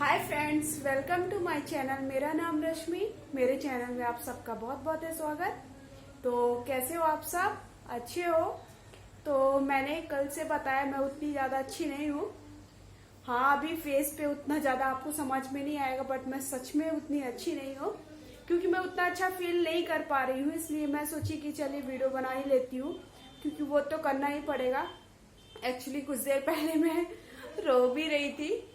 Hi friends, welcome to my channel. मेरा नाम रश्मि। मेरे चैनल में आप सबका बहुत बहुत है स्वागत। तो कैसे हो आप सब? अच्छे हो? तो मैंने कल से बताया मैं उतनी ज्यादा अच्छी नहीं हूँ। हाँ, अभी फेस पे उतना ज्यादा आपको समझ में नहीं आएगा, बट मैं सच में उतनी अच्छी नहीं हूँ क्योंकि मैं उतना अच्छा फील नहीं कर पा रही हूँ। इसलिए मैं सोची कि चलिए वीडियो बना ही लेती हूँ, क्योंकि वो तो करना ही पड़ेगा। एक्चुअली कुछ देर पहले मैं रो भी रही थी।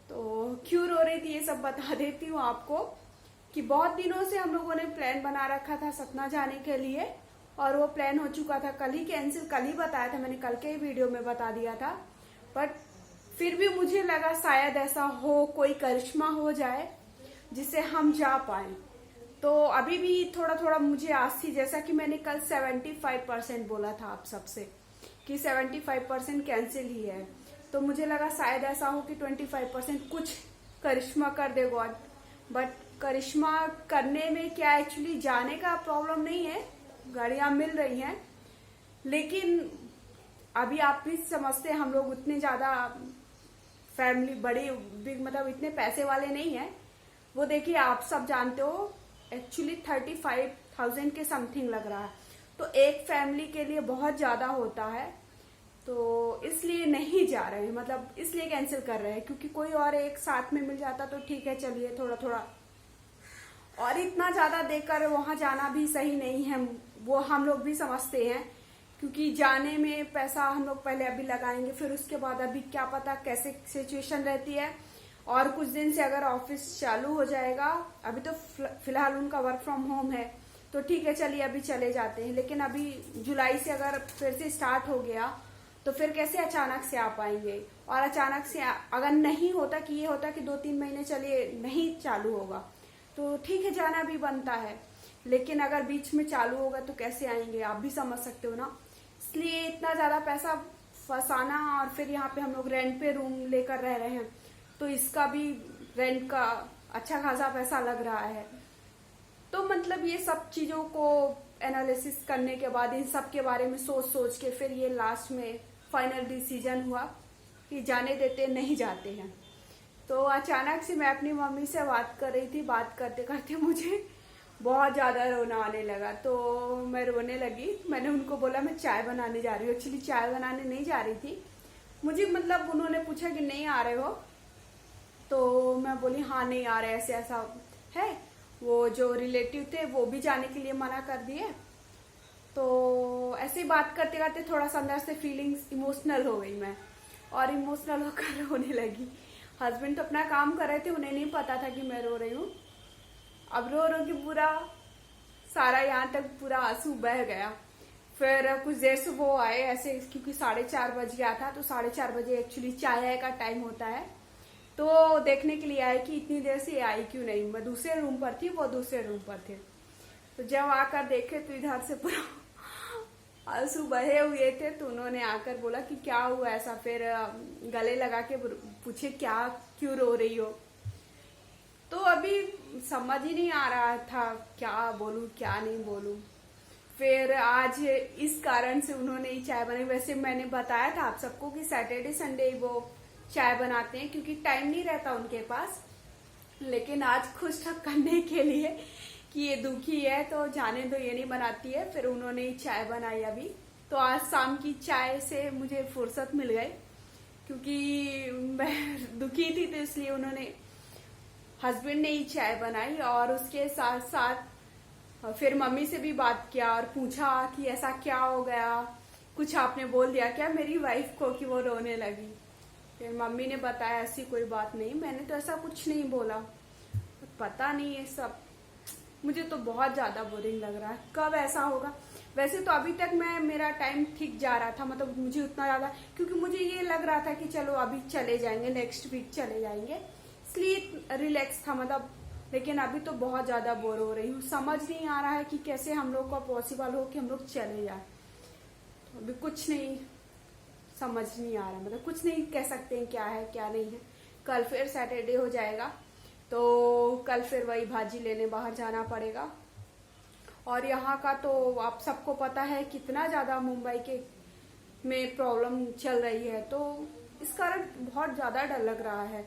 तो क्यों रो रही थी ये सब बता देती हूँ आपको कि बहुत दिनों से हम लोगों ने प्लान बना रखा था सतना जाने के लिए, और वो प्लान हो चुका था। कल ही कैंसिल, कल ही बताया था मैंने, कल के ही वीडियो में बता दिया था। बट फिर भी मुझे लगा शायद ऐसा हो, कोई करिश्मा हो जाए जिससे हम जा पाए। तो अभी भी थोड़ा थोड़ा मुझे आस थी, जैसा कि मैंने कल 75% बोला था आप सबसे कि 75% कैंसिल ही है। तो मुझे लगा शायद ऐसा हो कि 25% कुछ करिश्मा कर दे गॉड। बट करिश्मा करने में क्या, एक्चुअली जाने का प्रॉब्लम नहीं है, गाड़ियां मिल रही हैं। लेकिन अभी आप भी समझते हैं हम लोग उतने ज्यादा फैमिली बड़ी बिग मतलब इतने पैसे वाले नहीं है। वो देखिए आप सब जानते हो, एक्चुअली 35,000 के समथिंग लग रहा है। तो एक फैमिली के लिए बहुत ज्यादा होता है। तो इसलिए नहीं जा रहे हैं, मतलब इसलिए कैंसिल कर रहे हैं, क्योंकि कोई और एक साथ में मिल जाता तो ठीक है, चलिए थोड़ा थोड़ा। और इतना ज्यादा देकर वहां जाना भी सही नहीं है, वो हम लोग भी समझते हैं। क्योंकि जाने में पैसा हम लोग पहले अभी लगाएंगे, फिर उसके बाद अभी क्या पता कैसे सिचुएशन रहती है। और कुछ दिन से अगर ऑफिस चालू हो जाएगा, अभी तो फिलहाल उनका वर्क फ्रॉम होम है, तो ठीक है चलिए अभी चले जाते हैं। लेकिन अभी जुलाई से अगर फिर से स्टार्ट हो गया तो फिर कैसे अचानक से आ पाएंगे। और अचानक से अगर नहीं होता कि ये होता कि 2-3 महीने चलिए नहीं चालू होगा तो ठीक है, जाना भी बनता है। लेकिन अगर बीच में चालू होगा तो कैसे आएंगे, आप भी समझ सकते हो ना। इसलिए इतना ज्यादा पैसा फंसाना, और फिर यहाँ पे हम लोग रेंट पे रूम लेकर रह रहे हैं, तो इसका भी रेंट का अच्छा खासा पैसा लग रहा है। तो मतलब ये सब चीजों को एनालिसिस करने के बाद, इन सब के बारे में सोच सोच के फिर ये लास्ट में फाइनल डिसीजन हुआ कि जाने देते, नहीं जाते हैं। तो अचानक से मैं अपनी मम्मी से बात कर रही थी, बात करते करते मुझे बहुत ज्यादा रोना आने लगा। तो मैं रोने लगी। मैंने उनको बोला मैं चाय बनाने जा रही हूँ। एक्चुअली चाय बनाने नहीं जा रही थी, मुझे मतलब उन्होंने पूछा कि नहीं आ रहे हो, तो मैं बोली हाँ नहीं आ रहे, ऐसे ऐसा है। वो जो रिलेटिव थे वो भी जाने के लिए मना कर दिए। तो ऐसे ही बात करते करते थोड़ा सा अंदर से फीलिंग्स इमोशनल हो गई मैं, और इमोशनल होकर रोने लगी। हस्बैंड तो अपना काम कर रहे थे, उन्हें नहीं पता था कि मैं रो रही हूँ। अब रो रो के पूरा सारा यहाँ तक पूरा आंसू बह गया। फिर कुछ देर से वो आए ऐसे, क्योंकि 4:30 बज गया था। तो 4:30 बजे एक्चुअली चाय का टाइम होता है। तो देखने के लिए आए कि इतनी देर से आई क्यों नहीं। मैं दूसरे रूम पर थी, वो दूसरे रूम पर थे। तो जब आकर देखे तो इधर से पूरा आंसू बहे हुए थे। तो उन्होंने आकर बोला कि क्या हुआ ऐसा। फिर गले लगा के पूछे क्या, क्यों रो रही हो। तो अभी समझ ही नहीं आ रहा था क्या बोलूं क्या नहीं बोलूं। फिर आज इस कारण से उन्होंने ही चाय बनाई। वैसे मैंने बताया था आप सबको कि सैटरडे संडे वो चाय बनाते हैं, क्योंकि टाइम नहीं रहता उनके पास। लेकिन आज खुश करने के लिए कि ये दुखी है तो जाने दो, ये नहीं बनाती है, फिर उन्होंने ही चाय बनाई अभी। तो आज शाम की चाय से मुझे फुर्सत मिल गई, क्योंकि मैं दुखी थी तो इसलिए उन्होंने, हस्बैंड ने ही चाय बनाई। और उसके साथ साथ फिर मम्मी से भी बात किया और पूछा कि ऐसा क्या हो गया, कुछ आपने बोल दिया क्या मेरी वाइफ को कि वो रोने लगी। फिर मम्मी ने बताया ऐसी कोई बात नहीं, मैंने तो ऐसा कुछ नहीं बोला। पता नहीं, ये सब मुझे तो बहुत ज्यादा बोरिंग लग रहा है। कब ऐसा होगा। वैसे तो अभी तक मेरा टाइम ठीक जा रहा था, मतलब मुझे उतना ज्यादा, क्योंकि मुझे ये लग रहा था कि चलो अभी चले जाएंगे, नेक्स्ट वीक चले जाएंगे, इसलिए रिलैक्स था मतलब। लेकिन अभी तो बहुत ज्यादा बोर हो रही हूँ। समझ नहीं आ रहा है कि कैसे हम लोग का पॉसिबल हो कि हम लोग चले जाए। तो अभी कुछ नहीं समझ नहीं आ रहा, मतलब कुछ नहीं कह सकते हैं क्या है क्या नहीं है। कल फिर सैटरडे हो जाएगा, तो कल फिर वही भाजी लेने बाहर जाना पड़ेगा। और यहाँ का तो आप सबको पता है कितना ज्यादा मुंबई के में प्रॉब्लम चल रही है, तो इस कारण बहुत ज्यादा डर लग रहा है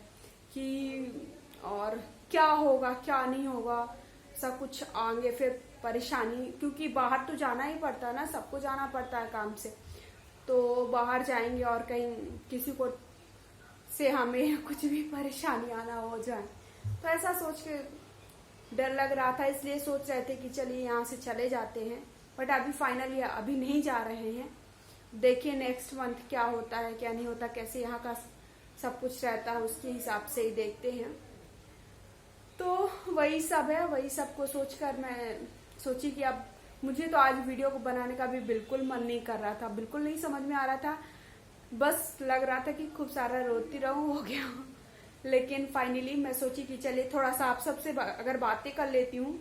कि और क्या होगा क्या नहीं होगा, सब कुछ आगे फिर परेशानी, क्योंकि बाहर तो जाना ही पड़ता है ना, सबको जाना पड़ता है काम से। तो बाहर जाएंगे और कहीं किसी को से हमें कुछ भी परेशानी आना हो जाए, तो ऐसा सोच के डर लग रहा था। इसलिए सोच रहे थे कि चलिए यहाँ से चले जाते हैं, बट अभी फाइनली अभी नहीं जा रहे हैं। देखिए नेक्स्ट मंथ क्या होता है क्या नहीं होता, कैसे यहाँ का सब कुछ रहता है, उसके हिसाब से ही देखते हैं। तो वही सब है, वही सब को सोचकर मैं सोची कि अब मुझे तो आज वीडियो को बनाने का भी बिल्कुल मन नहीं कर रहा था, बिल्कुल नहीं समझ में आ रहा था, बस लग रहा था कि खूब सारा रोती रहूं हो गया। लेकिन फाइनली मैं सोची कि चलिए थोड़ा सा आप सबसे अगर बातें कर लेती हूँ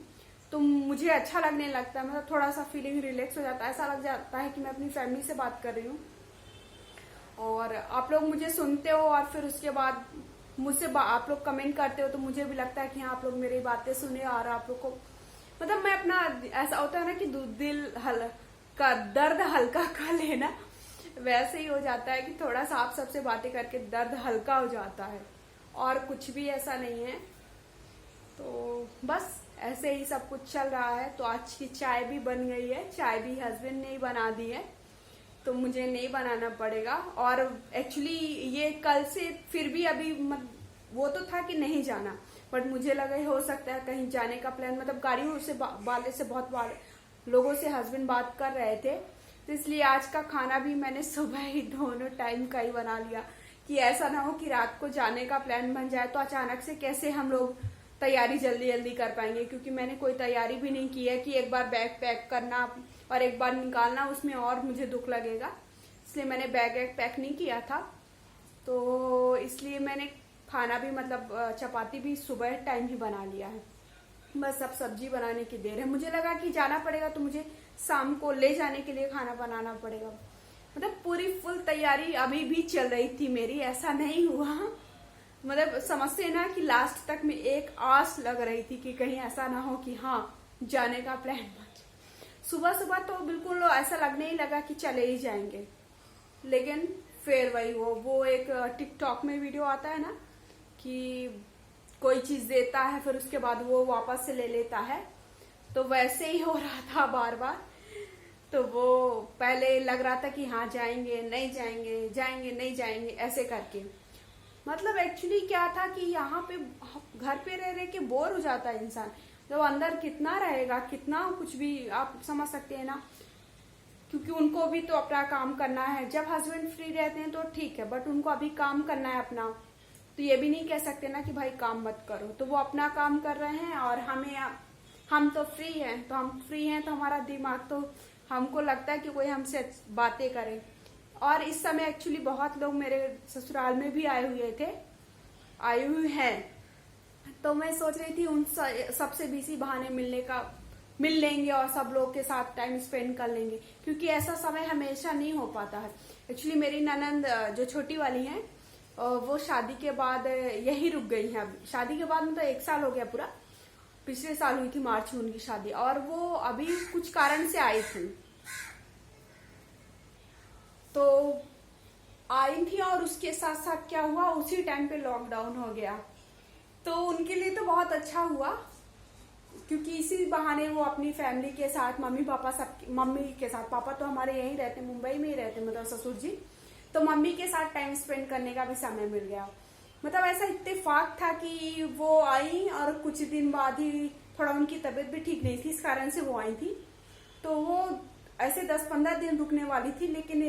तो मुझे अच्छा लगने लगता है, मतलब थोड़ा सा फीलिंग रिलैक्स हो जाता है, ऐसा लग जाता है कि मैं अपनी फैमिली से बात कर रही हूँ और आप लोग मुझे सुनते हो और फिर उसके बाद मुझसे आप लोग कमेंट करते हो, तो मुझे भी लगता है कि हाँ आप लोग मेरी बातें सुने और आप लोग को मतलब मैं अपना, ऐसा होता है ना कि दिल हल्का दर्द हल्का कर लेना, वैसे ही हो जाता है कि थोड़ा सा आप सबसे बातें करके दर्द हल्का हो जाता है, और कुछ भी ऐसा नहीं है। तो बस ऐसे ही सब कुछ चल रहा है। तो आज की चाय भी बन गई है, चाय भी हस्बैंड ने ही बना दी है, तो मुझे नहीं बनाना पड़ेगा। और एक्चुअली ये कल से फिर भी अभी वो तो था कि नहीं जाना, बट मुझे लगा हो सकता है कहीं जाने का प्लान, मतलब गाड़ियों से वाले से बहुत लोगों से हस्बैंड बात कर रहे थे, तो इसलिए आज का खाना भी मैंने सुबह ही दोनों टाइम का ही बना लिया, कि ऐसा ना हो कि रात को जाने का प्लान बन जाए तो अचानक से कैसे हम लोग तैयारी जल्दी जल्दी कर पाएंगे, क्योंकि मैंने कोई तैयारी भी नहीं की है कि एक बार बैग पैक करना और एक बार निकालना, उसमें और मुझे दुख लगेगा, इसलिए मैंने बैग वैग पैक नहीं किया था। तो इसलिए मैंने खाना भी मतलब चपाती भी सुबह टाइम ही बना लिया है, बस अब सब्जी बनाने की देर है। मुझे लगा कि जाना पड़ेगा तो मुझे शाम को ले जाने के लिए खाना बनाना पड़ेगा, मतलब पूरी फुल तैयारी अभी भी चल रही थी मेरी, ऐसा नहीं हुआ, मतलब समझते ना कि लास्ट तक में एक आस लग रही थी कि कहीं ऐसा ना हो कि हाँ जाने का प्लान बन जाए। सुबह सुबह तो बिल्कुल ऐसा लगने ही लगा कि चले ही जाएंगे, लेकिन फिर वही वो एक टिकटॉक में वीडियो आता है ना कि कोई चीज देता है फिर उसके बाद वो वापस से ले लेता है, तो वैसे ही हो रहा था बार बार। तो वो पहले लग रहा था कि हाँ जाएंगे नहीं जाएंगे, जाएंगे नहीं जाएंगे, ऐसे करके मतलब एक्चुअली क्या था कि यहाँ पे घर पे रह रह के बोर हो जाता है इंसान, जब अंदर कितना रहेगा, कितना कुछ भी आप समझ सकते हैं ना, क्योंकि उनको भी तो अपना काम करना है। जब हस्बैंड फ्री रहते हैं तो ठीक है, बट उनको अभी काम करना है अपना, तो ये भी नहीं कह सकते ना कि भाई काम मत करो, तो वो अपना काम कर रहे हैं और हम तो फ्री हैं, तो हम फ्री हैं तो हमारा दिमाग तो हमको लगता है कि कोई हमसे बातें करे। और इस समय एक्चुअली बहुत लोग मेरे ससुराल में भी आए हुए हैं, तो मैं सोच रही थी उन सबसे भी इसी बहाने मिल लेंगे और सब लोग के साथ टाइम स्पेंड कर लेंगे, क्योंकि ऐसा समय हमेशा नहीं हो पाता है। एक्चुअली मेरी ननंद जो छोटी वाली है वो शादी के बाद यही रुक गई है। अभी शादी के बाद मतलब 1 साल हो गया पूरा, पिछले साल हुई थी मार्च में उनकी शादी, और वो अभी कुछ कारण से आई थी, तो आई थी और उसके साथ साथ क्या हुआ, उसी टाइम पे लॉकडाउन हो गया। तो उनके लिए तो बहुत अच्छा हुआ, क्योंकि इसी बहाने वो अपनी फैमिली के साथ मम्मी के साथ, पापा तो हमारे यहीं रहते, मुंबई में ही रहते, मतलब ससुर जी, तो मम्मी के साथ टाइम स्पेंड करने का भी समय मिल गया। मतलब ऐसा इत्तेफाक था कि वो आई और कुछ दिन बाद ही थोड़ा उनकी तबीयत भी ठीक नहीं थी, इस कारण से वो आई थी। तो वो ऐसे 10-15 दिन रुकने वाली थी, लेकिन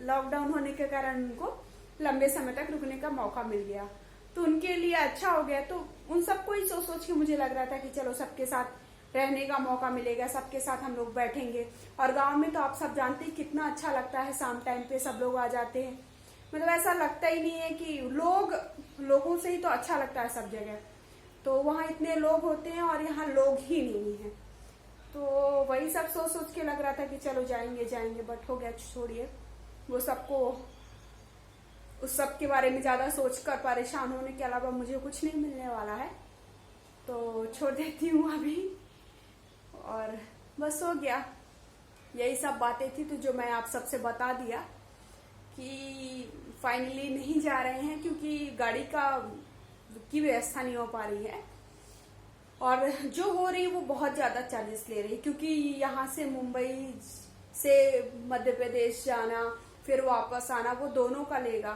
लॉकडाउन होने के कारण उनको लंबे समय तक रुकने का मौका मिल गया, तो उनके लिए अच्छा हो गया। तो उन सबको ही सोच के मुझे लग रहा था कि चलो सबके साथ रहने का मौका मिलेगा, सबके साथ हम लोग बैठेंगे। और गांव में तो आप सब जानते हैं कितना अच्छा लगता है, शाम टाइम पे सब लोग आ जाते हैं, मतलब ऐसा लगता ही नहीं है कि लोगों से ही तो अच्छा लगता है सब जगह, तो वहाँ इतने लोग होते हैं और यहाँ लोग ही नहीं है। तो वही सब सोच के लग रहा था कि चलो जाएंगे, बट हो गया, छोड़िए वो सबको, उस सब के बारे में ज्यादा सोचकर परेशान होने के अलावा मुझे कुछ नहीं मिलने वाला है, तो छोड़ देती हूँ अभी। और बस हो गया, यही सब बातें थी तो जो मैं आप सबसे बता दिया कि फाइनली नहीं जा रहे हैं, क्योंकि गाड़ी का की व्यवस्था नहीं हो पा रही है, और जो हो रही है वो बहुत ज़्यादा चार्जेस ले रही है, क्योंकि यहाँ से मुंबई से मध्य प्रदेश जाना फिर वापस आना वो दोनों का लेगा,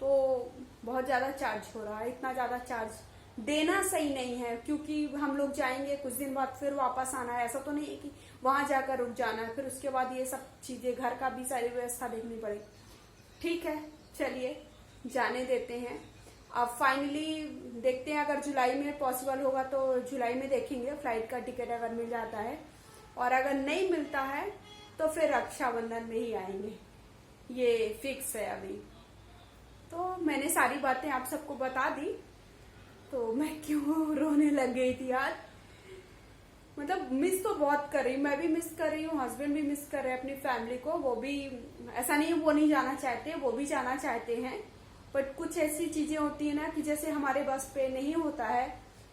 तो बहुत ज़्यादा चार्ज हो रहा है। इतना ज़्यादा चार्ज देना सही नहीं है, क्योंकि हम लोग जाएंगे कुछ दिन बाद फिर वापस आना है। ऐसा तो नहीं है कि वहां जाकर रुक जाना है, फिर उसके बाद ये सब चीजें, घर का भी सारी व्यवस्था देखनी पड़ेगी। ठीक है, चलिए जाने देते हैं। अब फाइनली देखते हैं, अगर जुलाई में पॉसिबल होगा तो जुलाई में देखेंगे फ्लाइट का टिकट अगर मिल जाता है, और अगर नहीं मिलता है तो फिर रक्षाबंधन में ही आएंगे, ये फिक्स है अभी। तो मैंने सारी बातें आप सबको बता दी, तो मैं क्यों रोने लग गई थी यार। मतलब मिस तो बहुत कर रही, मैं भी मिस कर रही हूँ, हस्बैंड भी मिस कर रहे हैं अपनी फैमिली को। वो भी, ऐसा नहीं है वो नहीं जाना चाहते, वो भी जाना चाहते हैं, बट कुछ ऐसी चीजें होती है ना कि जैसे हमारे बस पे नहीं होता है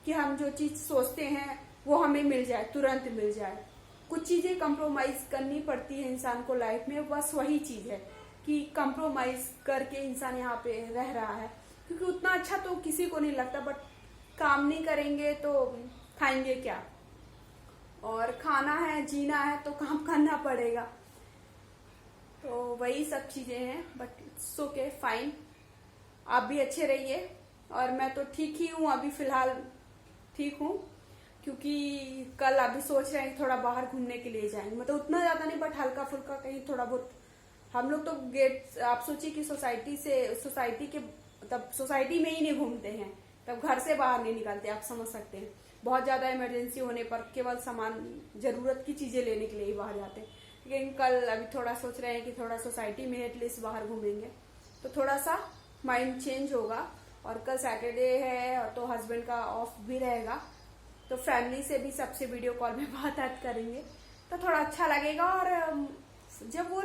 कि हम जो चीज सोचते हैं वो हमें मिल जाए, तुरंत मिल जाए। कुछ चीजें कंप्रोमाइज करनी पड़ती है इंसान को लाइफ में, बस वही चीज है कि कंप्रोमाइज करके इंसान यहाँ पे रह रहा है, क्योंकि उतना अच्छा तो किसी को नहीं लगता, बट काम नहीं करेंगे तो खाएंगे क्या, और खाना है, जीना है तो काम करना पड़ेगा। तो वही सब चीजें हैं, बट इट्स ओके, फाइन। आप भी अच्छे रहिए, और मैं तो ठीक ही हूँ अभी फिलहाल, ठीक हूँ, क्योंकि कल अभी सोच रहे हैं थोड़ा बाहर घूमने के लिए जाएंगे, मतलब उतना ज्यादा नहीं बट हल्का फुल्का कहीं थोड़ा बहुत। हम लोग तो गेट, आप सोचिए कि सोसाइटी के तब सोसाइटी में ही नहीं घूमते हैं, तब घर से बाहर नहीं निकलते, आप समझ सकते हैं। बहुत ज्यादा इमरजेंसी होने पर केवल सामान, जरूरत की चीजें लेने के लिए ही बाहर जाते हैं। लेकिन कल अभी थोड़ा सोच रहे हैं कि थोड़ा सोसाइटी में एटलीस्ट बाहर घूमेंगे, तो थोड़ा सा माइंड चेंज होगा। और कल सैटरडे है तो हस्बैंड का ऑफ भी रहेगा, तो फैमिली से भी सबसे वीडियो कॉल में बात करेंगे, तो थोड़ा अच्छा लगेगा। और जब वो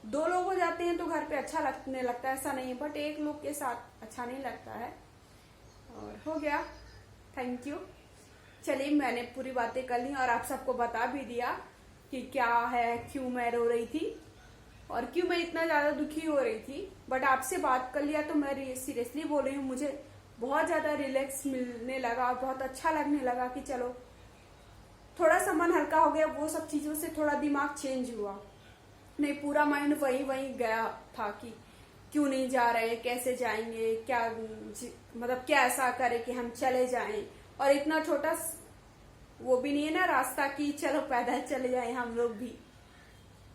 दो लोग हो जाते हैं तो घर पे अच्छा लगने लगता है, ऐसा नहीं है, बट एक लोग के साथ अच्छा नहीं लगता है। और हो गया, थैंक यू। चलिए, मैंने पूरी बातें कर ली और आप सबको बता भी दिया कि क्या है, क्यों मैं रो रही थी और क्यों मैं इतना ज्यादा दुखी हो रही थी। बट आपसे बात कर लिया तो मैं सीरियसली बोल रही हूँ, मुझे बहुत ज्यादा रिलैक्स मिलने लगा और बहुत अच्छा लगने लगा कि चलो थोड़ा सा मन हल्का हो गया। वो सब चीजों से थोड़ा दिमाग चेंज हुआ, नहीं पूरा माइंड वही गया था कि क्यों नहीं जा रहे, कैसे जाएंगे, क्या मतलब क्या ऐसा करे कि हम चले जाएं। और इतना छोटा वो भी नहीं है ना रास्ता कि चलो पैदल चले जाएं हम लोग भी,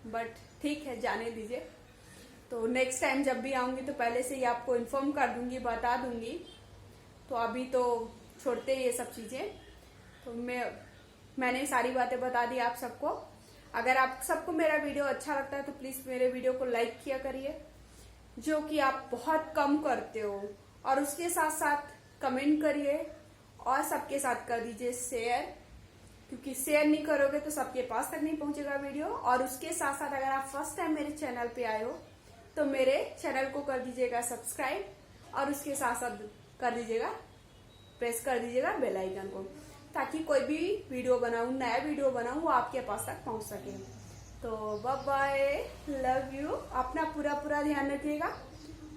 बट ठीक है, जाने दीजिए। तो नेक्स्ट टाइम जब भी आऊंगी तो पहले से ही आपको इन्फॉर्म कर दूंगी, बता दूंगी। तो अभी तो छोड़ते ये सब चीजें। तो मैंने सारी बातें बता दी आप सबको। अगर आप सबको मेरा वीडियो अच्छा लगता है तो प्लीज मेरे वीडियो को लाइक किया करिए, जो कि आप बहुत कम करते हो, और उसके साथ साथ कमेंट करिए और सबके साथ कर दीजिए शेयर, क्योंकि शेयर नहीं करोगे तो सबके पास तक नहीं पहुंचेगा वीडियो। और उसके साथ साथ अगर आप फर्स्ट टाइम मेरे चैनल पे आए हो तो मेरे चैनल को कर दीजिएगा सब्सक्राइब, और उसके साथ साथ कर दीजिएगा, प्रेस कर दीजिएगा बेल आइकन को, ताकि कोई भी वीडियो बनाऊं, नया वीडियो बनाऊं, वो आपके पास तक पहुंच सके। तो बाय बाय, लव यू। अपना पूरा ध्यान रखिएगा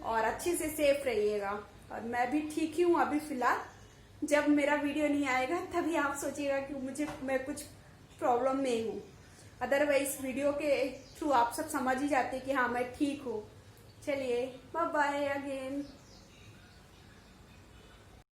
और अच्छे से सेफ रहिएगा। और मैं भी ठीक ही हूँ अभी फिलहाल। जब मेरा वीडियो नहीं आएगा तभी आप सोचिएगा कि मैं कुछ प्रॉब्लम में हूँ, अदरवाइज वीडियो के थ्रू आप सब समझ ही जाते कि हाँ मैं ठीक हूँ। चलिए, बाय बाय अगेन।